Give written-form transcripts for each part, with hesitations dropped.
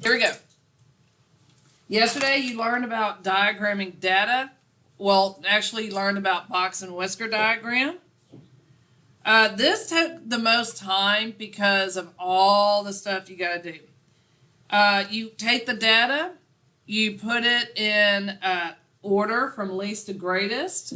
Here we go. Yesterday you learned about diagramming data. Well, actually you learned about box and whisker diagram. This took the most time because of all the stuff you got to do. You take the data, you put it in order from least to greatest.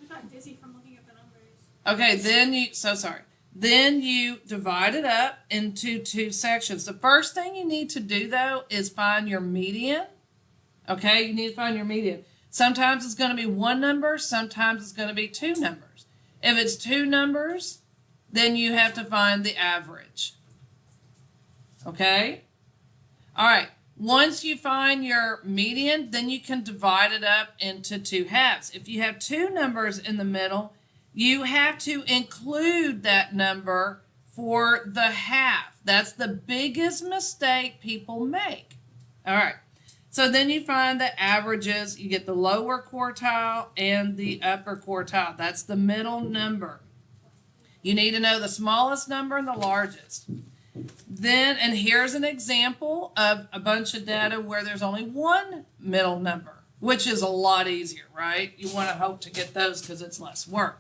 I got dizzy from looking at the numbers. Okay, then you divide it up into two sections. The first thing you need to do, though, is find your median. Okay, you need to find your median. Sometimes it's going to be one number, sometimes it's going to be two numbers. If it's two numbers, then you have to find the average. Okay? All right. Once you find your median, then you can divide it up into two halves. If you have two numbers in the middle, you have to include that number for the half. That's the biggest mistake people make. All right. So then you find the averages. You get the lower quartile and the upper quartile. That's the middle number. You need to know the smallest number and the largest. Then, and here's an example of a bunch of data where there's only one middle number, which is a lot easier, right? You want to hope to get those because it's less work.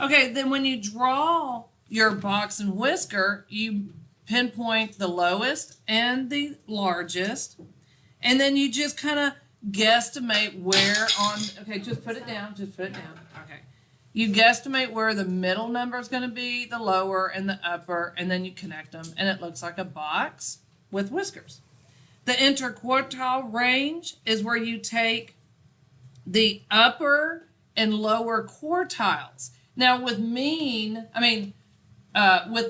Okay, then when you draw your box and whisker, you pinpoint the lowest and the largest, and then you just kind of guesstimate where on, okay, just put it down, okay. You guesstimate where the middle number is going to be, the lower and the upper, and then you connect them, and it looks like a box with whiskers. The interquartile range is where you take the upper and lower quartiles. Now with with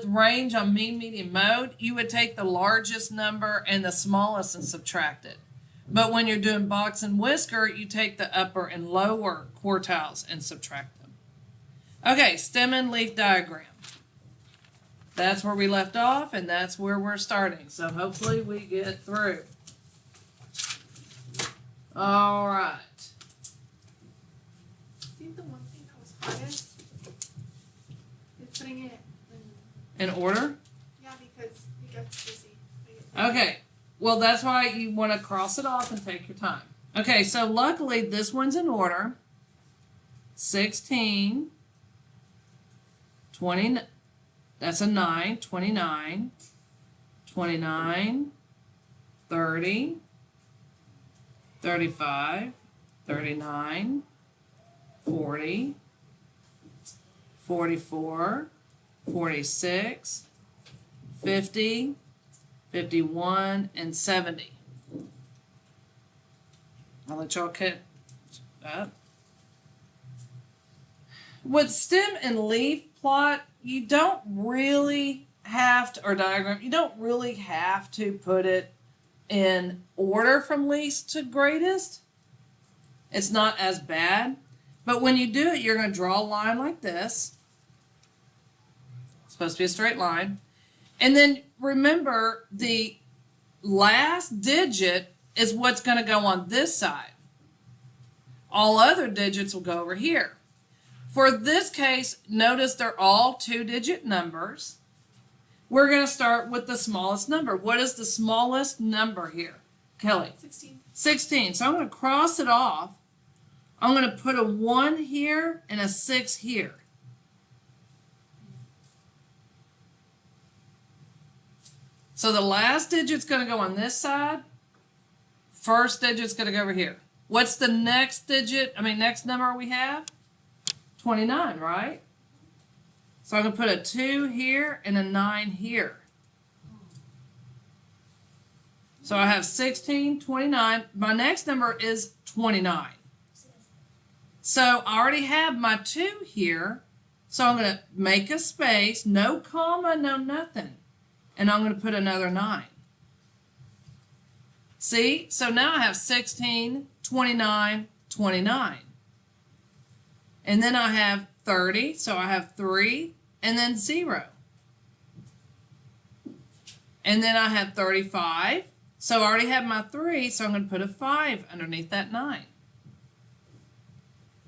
range on mean, median, mode, you would take the largest number and the smallest and subtract it. But when you're doing box and whisker, you take the upper and lower quartiles and subtract them. Okay, stem and leaf diagram. That's where we left off, and that's where we're starting. So hopefully we get through. All right. I think the one thing that was hardest is putting it In order? Yeah, because it gets busy. Okay. Well, that's why you want to cross it off and take your time. Okay, so luckily this one's in order. 16, 20, that's a 9, 29, 29, 30, 35, 39, 40, 44, 46, 50, 51, and 70. I'll let y'all catch up. With stem and leaf plot, you don't really have to, or diagram, you don't really have to put it in order from least to greatest. It's not as bad. But when you do it, you're going to draw a line like this. It's supposed to be a straight line. And then remember, the last digit is what's going to go on this side. All other digits will go over here. For this case, notice they're all two-digit numbers. We're going to start with the smallest number. What is the smallest number here? Kelly? 16. 16. So I'm going to cross it off. I'm going to put a 1 here and a 6 here. So the last digit's going to go on this side. First digit's going to go over here. What's the next digit, next number we have? 29, right? So I'm going to put a 2 here and a 9 here. So I have 16, 29. My next number is 29. So I already have my 2 here. So I'm going to make a space, no comma, no nothing. And I'm going to put another 9. See? So now I have 16, 29, 29. And then I have 30, so I have 3, and then 0. And then I have 35, so I already have my 3, so I'm going to put a 5 underneath that 9.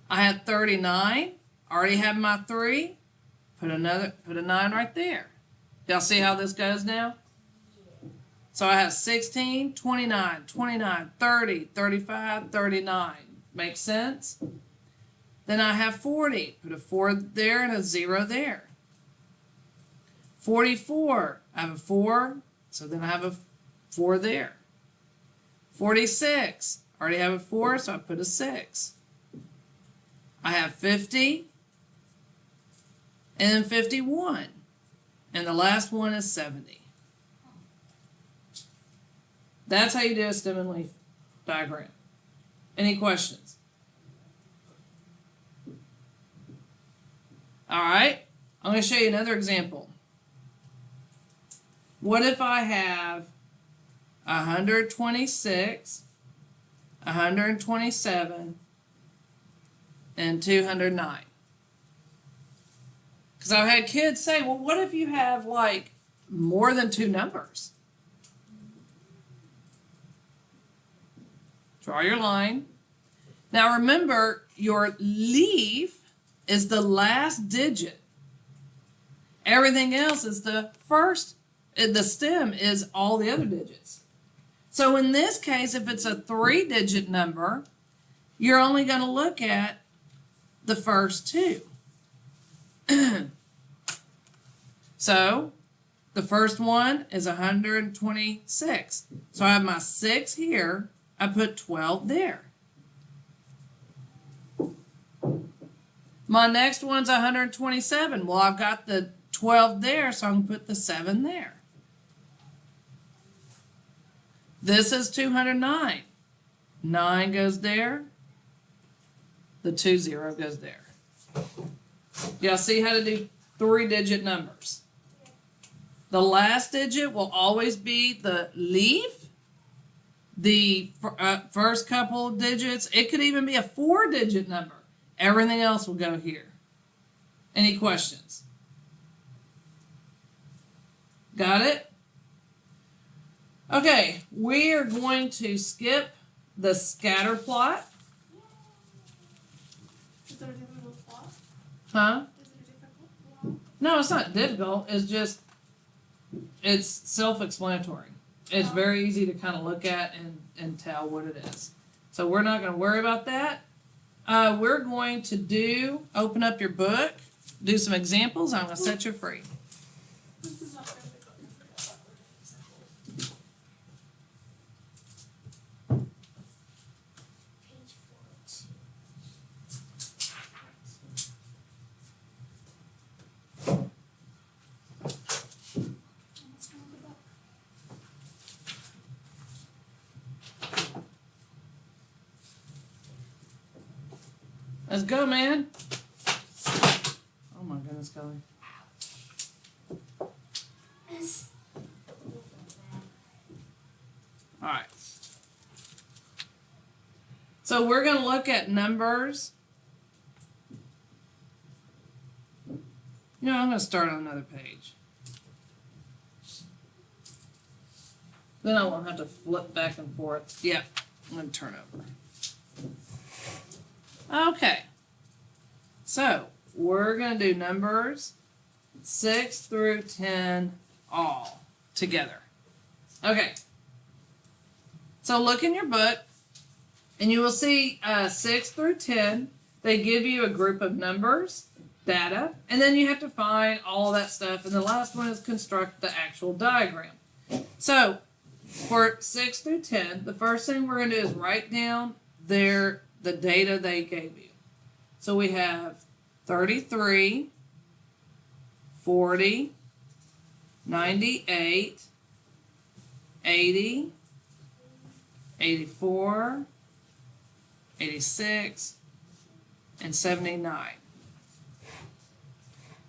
I have 39, already have my 3, put a 9 right there. Y'all see how this goes now? So I have 16, 29, 29, 30, 35, 39. Make sense? Then I have 40. Put a 4 there and a 0 there. 44. I have a 4, so then I have a 4 there. 46. I already have a 4, so I put a 6. I have 50. And then 51. And the last one is 70. That's how you do a stem and leaf diagram. Any questions? All right, I'm going to show you another example. What if I have 126, 127, and 209? Because I've had kids say, well, what if you have like more than 2 numbers? Draw your line. Now remember, your leaf is the last digit. Everything else is the first. The stem is all the other digits. So in this case, if it's a 3-digit number, you're only going to look at the first 2. So the first one is 126. So I have my 6 here. I put 12 there. My next one's 127. Well, I've got the 12 there, so I can put the 7 there. This is 209. 9 goes there. The 20 goes there. Y'all see how to do 3-digit numbers? The last digit will always be the leaf. The first couple of digits, it could even be a 4-digit number. Everything else will go here. Any questions? Got it? Okay, we are going to skip the scatter plot. Is there a difficult plot? Huh? Is it a difficult plot? No, it's not difficult. It's self-explanatory. It's very easy to kind of look at and tell what it is. So we're not going to worry about that. We're going to open up your book, do some examples. I'm going to set you free. This is not difficult. Page 402. What's wrong with the book? Let's go, man. Oh my goodness, Kelly. All right. So we're going to look at numbers. I'm going to start on another page. Then I won't have to flip back and forth. Yeah, I'm going to turn over. Okay. So we're going to do numbers 6 through 10 all together. Okay. So look in your book, and you will see 6 through 10. They give you a group of numbers, data, and then you have to find all that stuff. And the last one is construct the actual diagram. So for 6 through 10, the first thing we're going to do is write down the data they gave you. So we have 33, 40, 98, 80, 84, 86, and 79.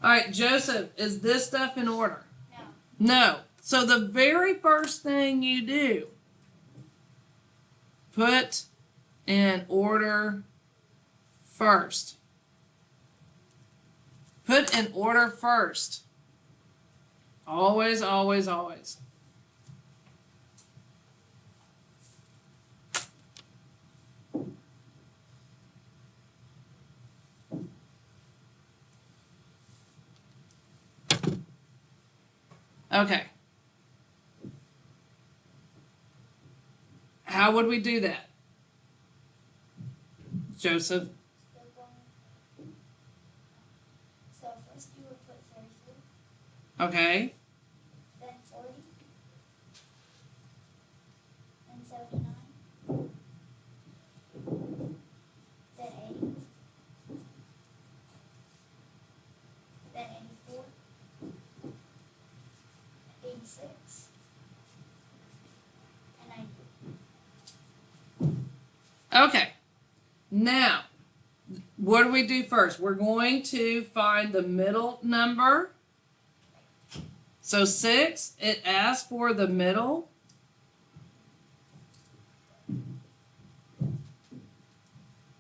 All right, Joseph, is this stuff in order? No. No. So the very first thing you do, put in order first. Put in order first. Always, always, always. Okay. how would we do that? Joseph? Still going. So first you would put 33, Okay. then 40, then 79, then 80, then 84, 86, and 90. Okay. Now, what do we do first? We're going to find the middle number. So 6, it asks for the middle.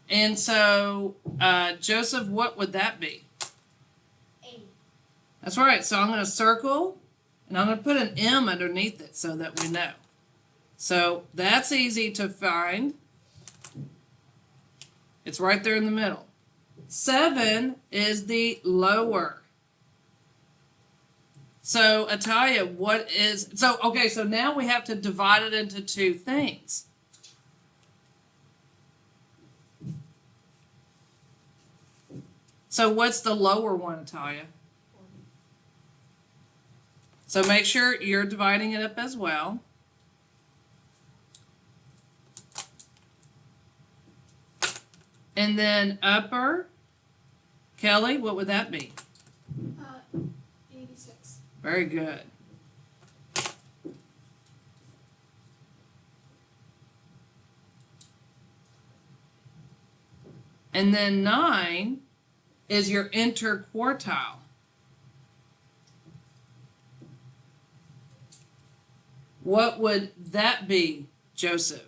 And so, Joseph, what would that be? 80. That's right. So I'm going to circle, and I'm going to put an M underneath it so that we know. So that's easy to find. It's right there in the middle. 7 is the lower. So, Atalia, what is... So now we have to divide it into two things. So what's the lower one, Atalia? So make sure you're dividing it up as well. And then upper, Kelly, what would that be? 86. Very good. And then 9 is your interquartile. What would that be, Joseph?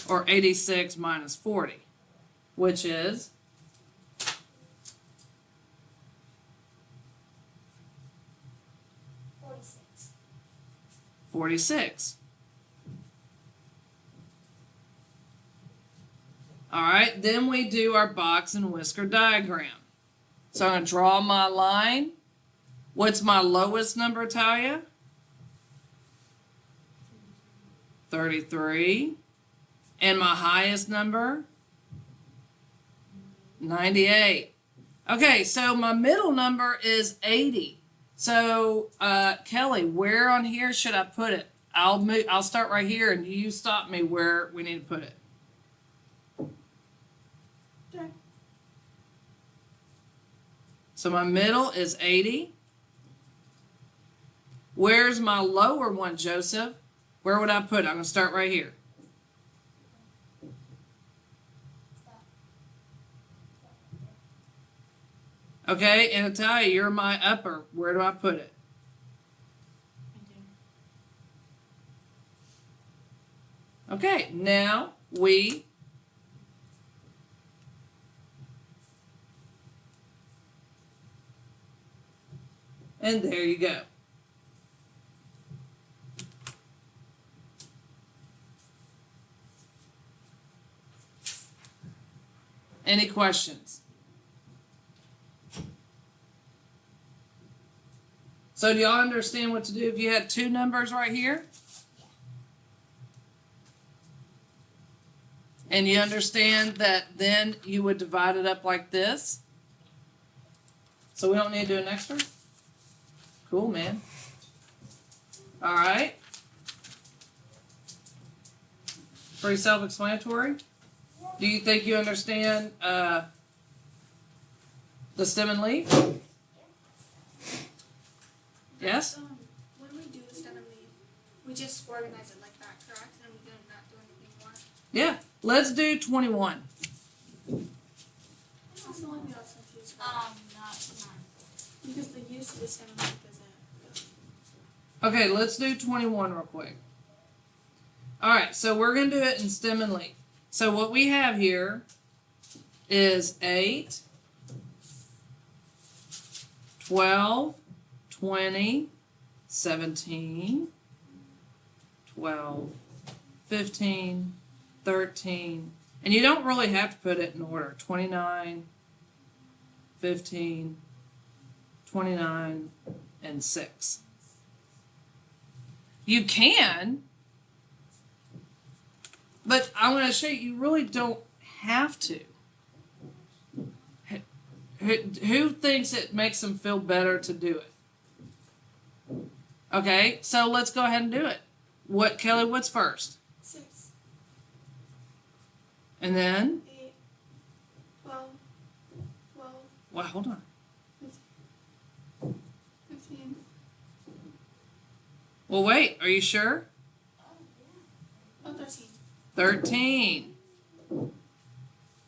Or 86 minus 40, which is? 46. All right, then we do our box and whisker diagram. So I'm going to draw my line. What's my lowest number, Talia? 33. And my highest number? 98. Okay, so my middle number is 80. So, Kelly, where on here should I put it? I'll start right here, and you stop me where we need to put it. Okay. So my middle is 80. Where's my lower one, Joseph? Where would I put it? I'm going to start right here. Okay, and Natalia, you're my upper. Where do I put it? Okay, now we and there you go. Any questions? So do y'all understand what to do if you had two numbers right here? And you understand that then you would divide it up like this? So we don't need to do an extra? Cool, man. All right. Pretty self-explanatory. Do you think you understand the stem and leaf? Yes? When we do the stem and leaf, we just organize it like that, correct? And we do not do anything more. Yeah. Let's do 21. That's the one we also confused Not. because the use of the stem and leaf isn't Okay, let's do 21 real quick. All right, so we're going to do it in stem and leaf. So what we have here is 8, 12, 20, 17, 12, 15, 13, and you don't really have to put it in order. 29, 15, 29, and 6. You can, but I'm going to show you, you really don't have to. Who thinks it makes them feel better to do it? Okay, so let's go ahead and do it. What, Kelly, what's first? 6, And then, 8, 12, 12, well, hold on. 15. Well, wait, are you sure? Oh, 13. 13.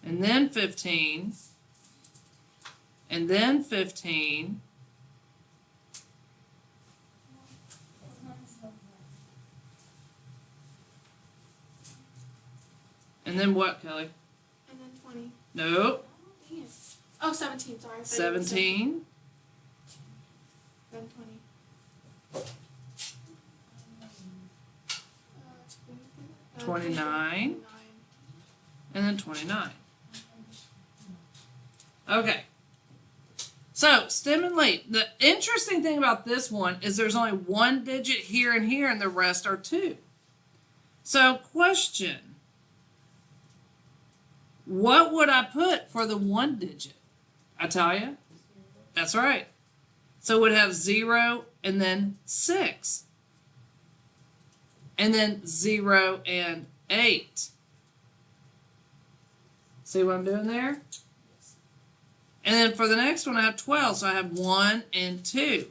And then 15. And then 15. And then what, Kelly? And then 20. Nope. Dang it. Oh, 17, sorry. 17. Then 20. 29. And then 29. Okay. So, stem and leaf. The interesting thing about this one is there's only one digit here and here, and the rest are 2. So, question. What would I put for the 1 digit? I tell you? That's right. So, it would have 0 and then 6. And then 0 and 8. See what I'm doing there? And then for the next one, I have 12. So I have 1 and 2.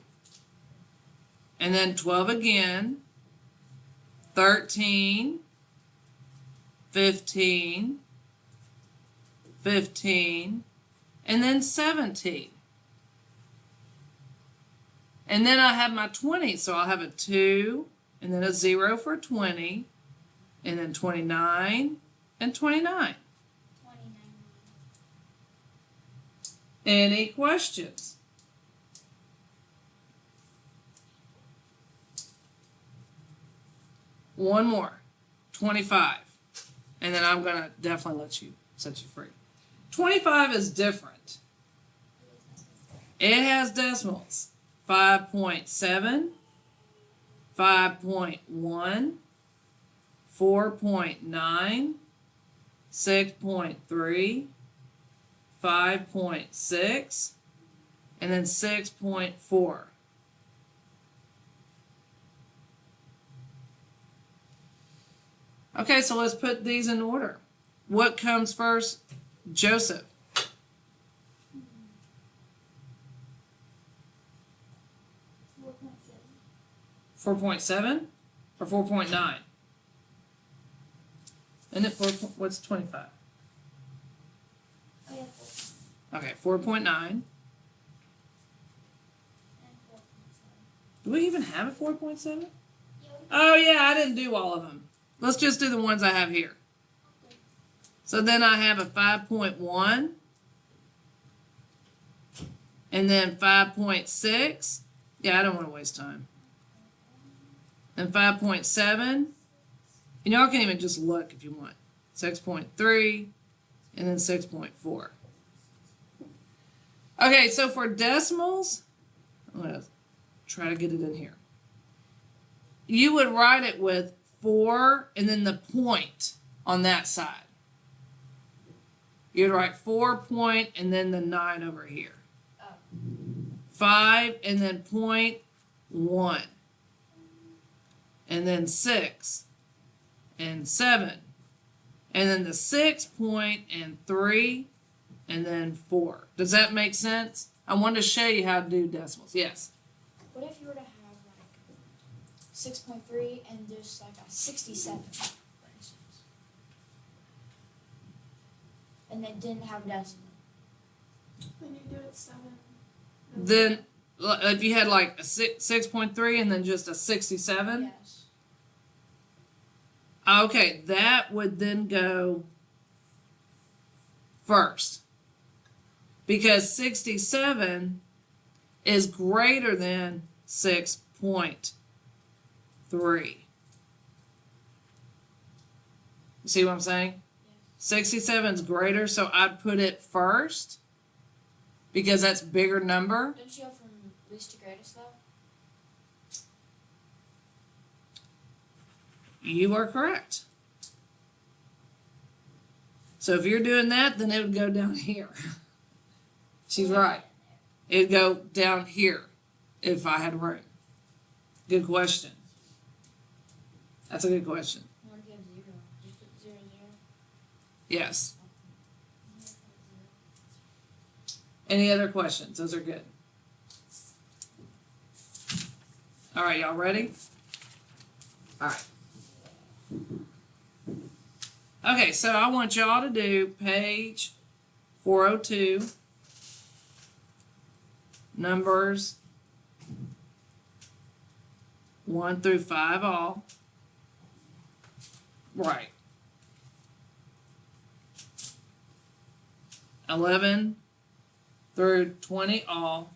And then 12 again. 13. 15. 15. And then 17. And then I have my 20. So I'll have a 2. And then a 0 for 20. And then 29 and 29. Any questions? One more. 25. And then I'm going to definitely set you free. 25 is different. It has decimals. 5.7, 5.1, 4.9, 6.3, 5.6, and then 6.4. Okay, so let's put these in order. What comes first? Joseph. 4.7 or 4.9? Isn't it 4? What's 25? Oh, yeah, 4. Okay, 4.9. Do we even have a 4.7? Oh yeah, I didn't do all of them. Let's just do the ones I have here. So then I have a 5.1. And then 5.6. Yeah, I don't want to waste time. And 5.7. And y'all can even just look if you want. 6.3. And then 6.4. Okay, so for decimals, I'm going to try to get it in here. You would write it with 4 and then the point on that side. You'd write 4 point and then the 9 over here. 5 and then point 1. And then 6 and 7. And then the 6 point and 3 and then 4. Does that make sense? I wanted to show you how to do decimals. Yes? What if you were to have like 6.3 and just like a 67, for instance, and then didn't have a decimal? When you do it 7. Then if you had like a 6.3 and then just a 67. Yes. Okay, that would then go first. Because 67 is greater than 6.3. You see what I'm saying? 67 is greater, so I'd put it first because that's bigger number. Don't you go from least to greatest though? You are correct. So if you're doing that, then it would go down here. She's right. It'd go down here if I had room. Good question. That's a good question. I want to give 0. Just put 0, 0. Yes. Any other questions? Those are good. All right, y'all ready? All right. Okay, so I want y'all to do page 402, numbers 1 through 5 all. Right. 11 through 20 all.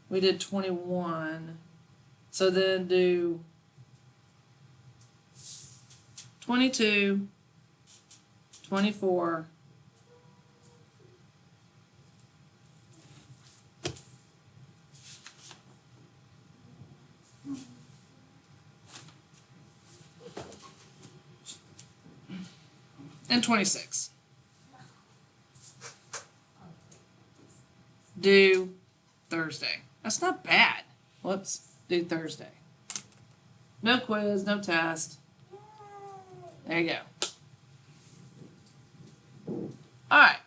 We did 21. So then do 22, 24, and 26. Do Thursday. That's not bad. Whoops. Do Thursday. No quiz, no test. There you go. All right.